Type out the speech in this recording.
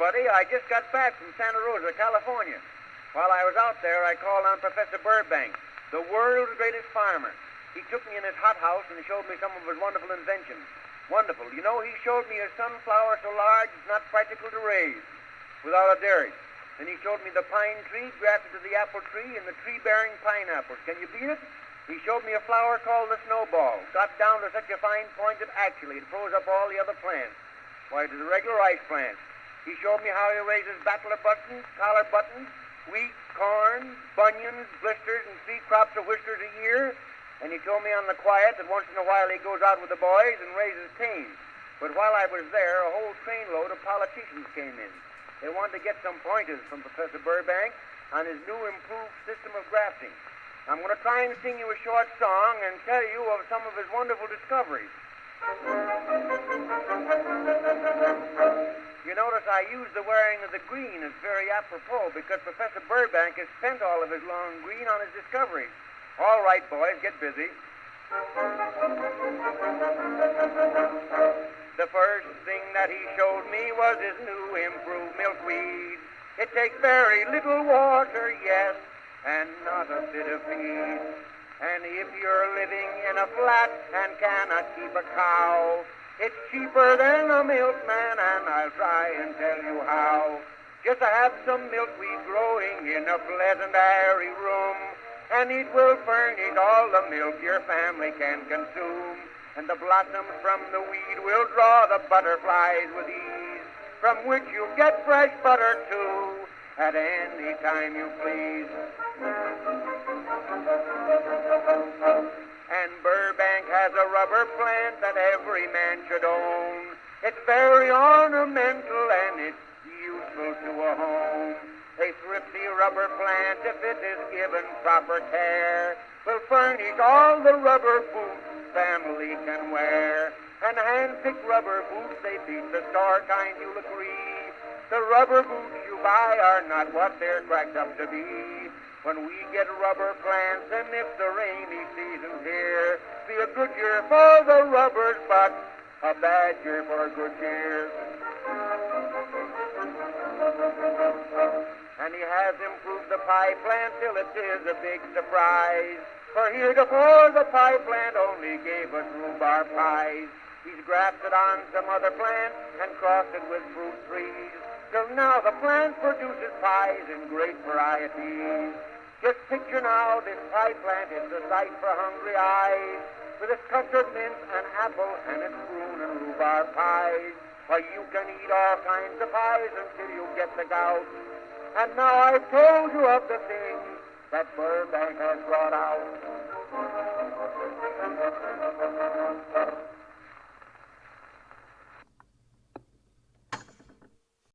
buddy. I just got back from Santa Rosa, California. While I was out there, I called on Professor Burbank, the world's greatest farmer. He took me in his hothouse and showed me some of his wonderful inventions. Wonderful. You know, he showed me a sunflower so large it's not practical to raise without a derrick. Then he showed me the pine tree grafted to the apple tree and the tree-bearing pineapples. Can you beat it? He showed me a flower called the snowball, got down to such a fine point that actually it froze up all the other plants. Why, it is a regular rice plant. He showed me how he raises battler buttons, collar buttons, wheat, corn, bunions, blisters, and 3 crops of whiskers a year. And he told me on the quiet that once in a while he goes out with the boys and raises canes. But while I was there, a whole trainload of politicians came in. They wanted to get some pointers from Professor Burbank on his new improved system of grafting. I'm going to try and sing you a short song and tell you of some of his wonderful discoveries. You notice I use the wearing of the green as very apropos because Professor Burbank has spent all of his long green on his discoveries. All right, boys, get busy. The first thing that he showed me was his new improved milkweed. It takes very little water, yes, and not a bit of feed. And if you're living in a flat and cannot keep a cow, it's cheaper than a milkman, and I'll try and tell you how. Just to have some milkweed growing in a pleasant, airy room, and it will furnish all the milk your family can consume. And the blossoms from the weed will draw the butterflies with ease, from which you get fresh butter, too, at any time you please. And Burbank has a rubber plant that every man should own. It's very ornamental and it's useful to a home. A thrifty rubber plant, if it is given proper care, will furnish all the rubber boots family can wear. And hand-picked rubber boots, they beat the store kind, you'll agree. The rubber boots you buy are not what they're cracked up to be. When we get rubber plants, and if the rainy season's here, be a good year for the rubbers, but a bad year for good cheer. And he has improved the pie plant till it is a big surprise. For heretofore the pie plant only gave us rhubarb pies. He's grafted on some other plants and crossed it with fruit trees, till now the plant produces pies in great varieties. Just picture now this pie plant is a sight for hungry eyes, with its custard mint and apple and its prune and rhubarb pies. Why, you can eat all kinds of pies until you get the gout. And now I've told you of the things that Burbank has brought out.